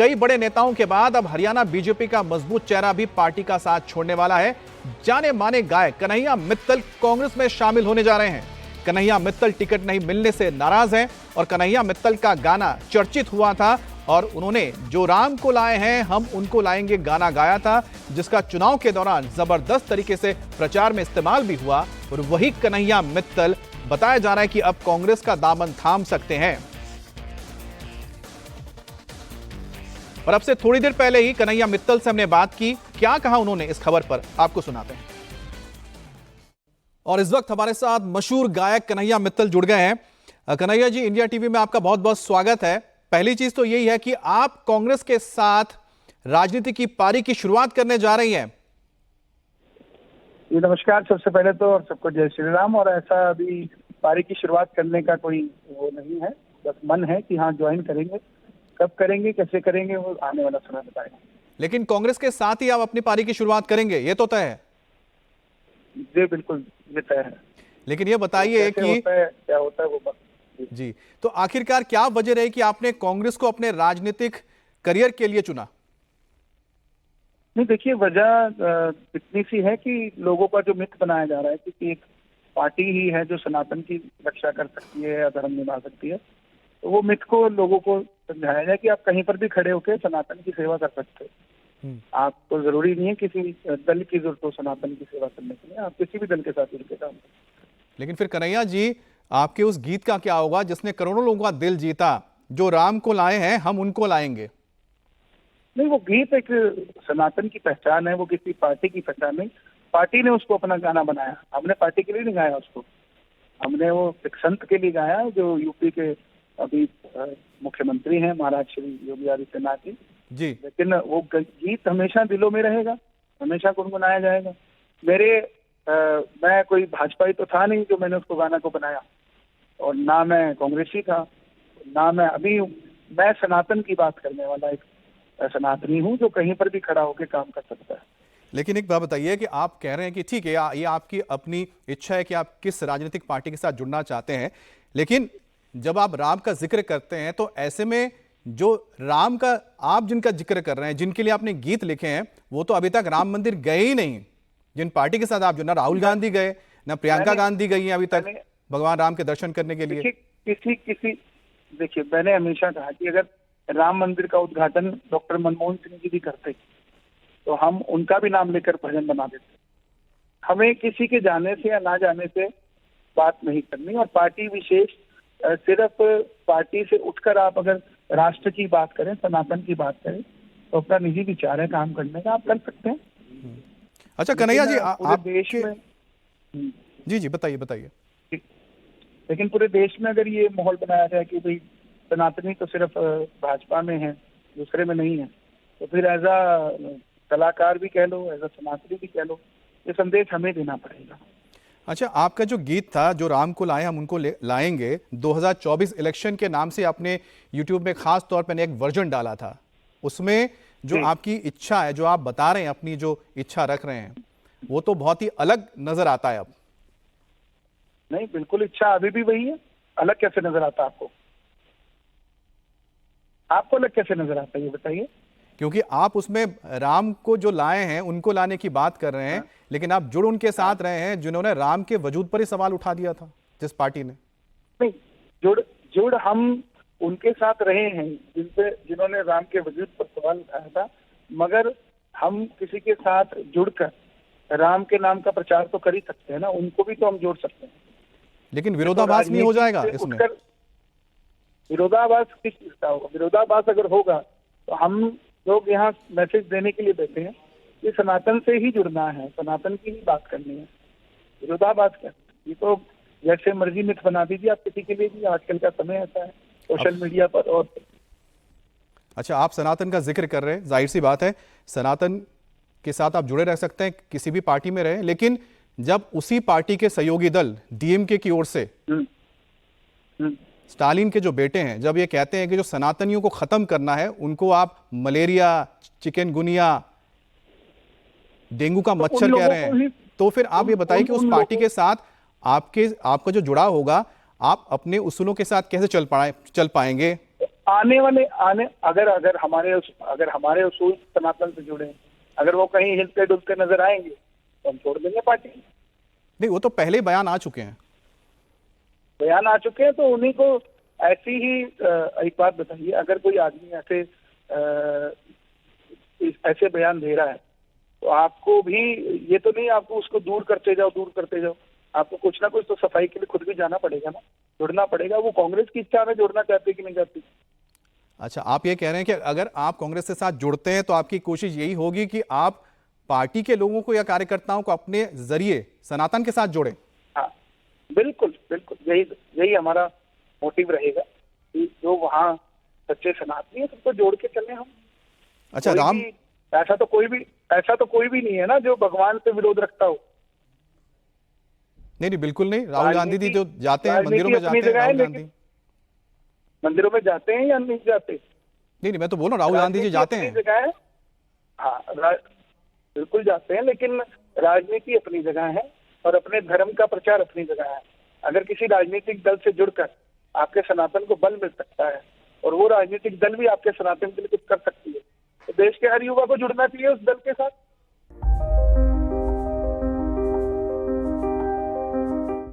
कई बड़े नेताओं के बाद अब हरियाणा बीजेपी का मजबूत चेहरा भी पार्टी का साथ छोड़ने वाला है। जाने माने गायक कन्हैया मित्तल कांग्रेस में शामिल होने जा रहे हैं। कन्हैया मित्तल टिकट नहीं मिलने से नाराज हैं और कन्हैया मित्तल का गाना चर्चित हुआ था और उन्होंने जो राम को लाए हैं हम उनको लाएंगे गाना गाया था, जिसका चुनाव के दौरान जबरदस्त तरीके से प्रचार में इस्तेमाल भी हुआ। और वही कन्हैया मित्तल बताया जा रहा है कि अब कांग्रेस का दामन थाम सकते हैं। और अब से थोड़ी देर पहले ही कन्हैया मित्तल से हमने बात की, क्या कहा उन्होंने इस खबर पर आपको सुनाते हैं। और इस वक्त हमारे साथ मशहूर गायक कन्हैया मित्तल जुड़ गए हैं। कन्हैया जी, इंडिया टीवी में आपका बहुत बहुत स्वागत है। पहली चीज तो यही है कि आप कांग्रेस के साथ राजनीति की पारी की शुरुआत करने जा रही हैं। नमस्कार सबसे पहले तो, और सबको जय श्री राम। और ऐसा अभी पारी की शुरुआत करने का कोई वो नहीं है, बस मन है कि हाँ ज्वाइन करेंगे। कब करेंगे, कैसे करेंगे, वो आने वाला समय बताएगा। लेकिन कांग्रेस के साथ ही आप अपनी पारी की शुरुआत करेंगे, ये तो तय है? जी बिल्कुल, ये तय है। लेकिन ये बताइए कि क्या होता है वो बात जी, तो आखिरकार क्या वजह रही कि आपने कांग्रेस को अपने राजनीतिक करियर के लिए चुना? नहीं, देखिए वजह इतनी सी है कि लोगों का जो मिथ बनाया जा रहा है कि एक पार्टी ही है जो सनातन की रक्षा कर सकती है या धर्म निभा सकती है, तो वो मिथ को लोगों को समझाया जाए कि आप कहीं पर भी खड़े होकर सनातन की सेवा कर सकते हो। आपको जरूरी नहीं है किसी दल की जरूरत हो सनातन की सेवा करने के लिए, आप किसी भी दल के साथ जुड़ के काम करें। लेकिन फिर कन्हैया जी, आपके उस गीत का क्या होगा जिसने करोड़ों लोगों का दिल जीता, जो राम को लाए हैं हम उनको लाएंगे? नहीं, वो गीत एक सनातन की पहचान है, वो किसी पार्टी की पहचान नहीं। पार्टी ने उसको अपना गाना बनाया, हमने पार्टी के लिए नहीं गाया उसको। हमने वो एक संत के लिए गाया जो यूपी के अभी मुख्यमंत्री हैं, महाराज श्री योगी आदित्यनाथ जी। लेकिन वो गीत हमेशा दिलों में रहेगा, हमेशा गुनगुनाया जाएगा। मैं कोई भाजपाई तो था नहीं जो मैंने उसको गाना को बनाया, और ना मैं कांग्रेसी था, ना मैं सनातन की बात करने वाला एक सनातनी हूँ जो कहीं पर भी खड़ा होकर काम कर सकता है। लेकिन एक बात बताइए कि आप कह रहे हैं कि ठीक है, ये आपकी अपनी इच्छा है कि आप किस राजनीतिक पार्टी के साथ जुड़ना चाहते हैं, लेकिन जब आप राम का जिक्र करते हैं तो ऐसे में जो राम का आप जिनका जिक्र कर रहे हैं, जिनके लिए आपने गीत लिखे हैं, वो तो अभी तक राम मंदिर गए ही नहीं। जिन पार्टी के साथ आप जो, ना राहुल गांधी गए, ना प्रियंका गांधी गई हैं अभी तक भगवान राम के दर्शन करने के लिए। देखिए, मैंने हमेशा कहा कि अगर राम मंदिर का उद्घाटन डॉक्टर मनमोहन सिंह जी भी करते तो हम उनका भी नाम लेकर भजन बना देते। हमें किसी के जाने से या ना जाने से बात नहीं करनी, और पार्टी विशेष सिर्फ पार्टी से उठकर आप अगर राष्ट्र की बात करें, सनातन की बात करें, तो अपना निजी विचार है काम करने का, आप कर सकते हैं। अच्छा कन्हैया जी, पूरे देश में जी बताइए। लेकिन पूरे देश में अगर ये माहौल बनाया जाए कि भाई सनातनी तो सिर्फ भाजपा में है, दूसरे में नहीं है, तो फिर एज अ कलाकार भी कह लो, एज अ सनातनी भी कह लो, ये संदेश हमें देना पड़ेगा। अच्छा, आपका जो गीत था, जो राम को लाए हम उनको लाएंगे, 2024 इलेक्शन के नाम से आपने यूट्यूब में खास तौर पर एक वर्जन डाला था। उसमें जो आपकी इच्छा है, जो आप बता रहे हैं, अपनी जो इच्छा रख रहे हैं, वो तो बहुत ही अलग नजर आता है अब। नहीं, बिल्कुल इच्छा अभी भी वही है। अलग कैसे नजर आता आपको? आपको अलग कैसे नजर आता है ये बताइए। क्योंकि आप उसमें राम को जो लाए हैं उनको लाने की बात कर रहे हैं, लेकिन आप जुड़ उनके साथ रहे हैं जिन्होंने राम के वजूद पर ही सवाल उठा दिया था, जिस पार्टी ने। नहीं, जुड़ हम उनके साथ रहे हैं जिन्होंने राम के वजूद पर सवाल उठाया था, मगर हम किसी के साथ जुड़कर राम के नाम का प्रचार तो कर ही सकते हैं ना, उनको भी तो हम जोड़ सकते हैं। लेकिन विरोधाभास नहीं हो जाएगा इसमें? विरोधाभास किस चीज का होगा? विरोधाभास अगर होगा तो हम लोग यहाँ मैसेज देने के लिए बैठे हैं कि सनातन से ही जुड़ना है, सनातन की ही बात करनी है। विरोधाभास क्या? ये तो जैसे मर्जी मिथ बना दीजिए आप किसी के लिए भी, आजकल का समय ऐसा है सोशल मीडिया पर। और अच्छा, आप सनातन का जिक्र कर रहे हैं, जाहिर सी बात है सनातन के साथ आप जुड़े रह सकते हैं, किसी भी पार्टी में रहे, लेकिन जब उसी पार्टी के सहयोगी दल डीएमके की ओर से स्टालिन के जो बेटे हैं, जब ये कहते हैं कि जो सनातनियों को खत्म करना है, उनको आप मलेरिया, चिकनगुनिया, डेंगू का मच्छर कह रहे हैं, तो फिर आप ये बताइए कि उस पार्टी के साथ आपका जो जुड़ाव होगा, आप अपने उसूलों के साथ कैसे चल पाएंगे? आने अगर हमारे उसूल सनातन से जुड़े हैं, अगर वो कहीं हिलते डुलते नजर आएंगे तो हम छोड़ देंगे पार्टी। नहीं, वो तो पहले ही बयान आ चुके हैं। बयान आ चुके हैं तो उन्हीं को ऐसी ही एक बात बताइए, अगर कोई आदमी ऐसे बयान दे रहा है तो आपको भी ये तो नहीं आपको उसको दूर करते जाओ, आपको कुछ ना कुछ तो सफाई के लिए खुद भी जाना पड़ेगा ना, जुड़ना पड़ेगा। वो कांग्रेस की इच्छा में जुड़ना चाहते कि नहीं चाहती। अच्छा, आप ये कह रहे हैं कि अगर आप कांग्रेस के साथ जुड़ते हैं तो आपकी कोशिश यही होगी कि आप पार्टी के लोगों को या कार्यकर्ताओं को अपने जरिए सनातन के साथ जोड़ें? हाँ, बिल्कुल बिल्कुल, यही हमारा मोटिव रहेगा कि जो वहाँ सच्चे सनातनी है सबको जोड़ के चले हम। अच्छा, राम, ऐसा तो कोई भी नहीं है ना जो भगवान से विरोध रखता हो। नहीं, बिल्कुल नहीं। राहुल गांधी जी जो जाते हैं मंदिरों में जाते हैं, राहुल गांधी मंदिरों में जाते हैं या नहीं जाते? नहीं, मैं तो बोल रहा हूँ राहुल गांधी जी जाते हैं। जगह है, हाँ, बिल्कुल जाते हैं, लेकिन राजनीति अपनी जगह है और अपने धर्म का प्रचार अपनी जगह है। अगर किसी राजनीतिक दल से जुड़कर आपके सनातन को बल मिल सकता है और वो राजनीतिक दल भी आपके सनातन के लिए कुछ कर सकती है, तो देश के हर युवा को जुड़ना चाहिए उस दल के साथ।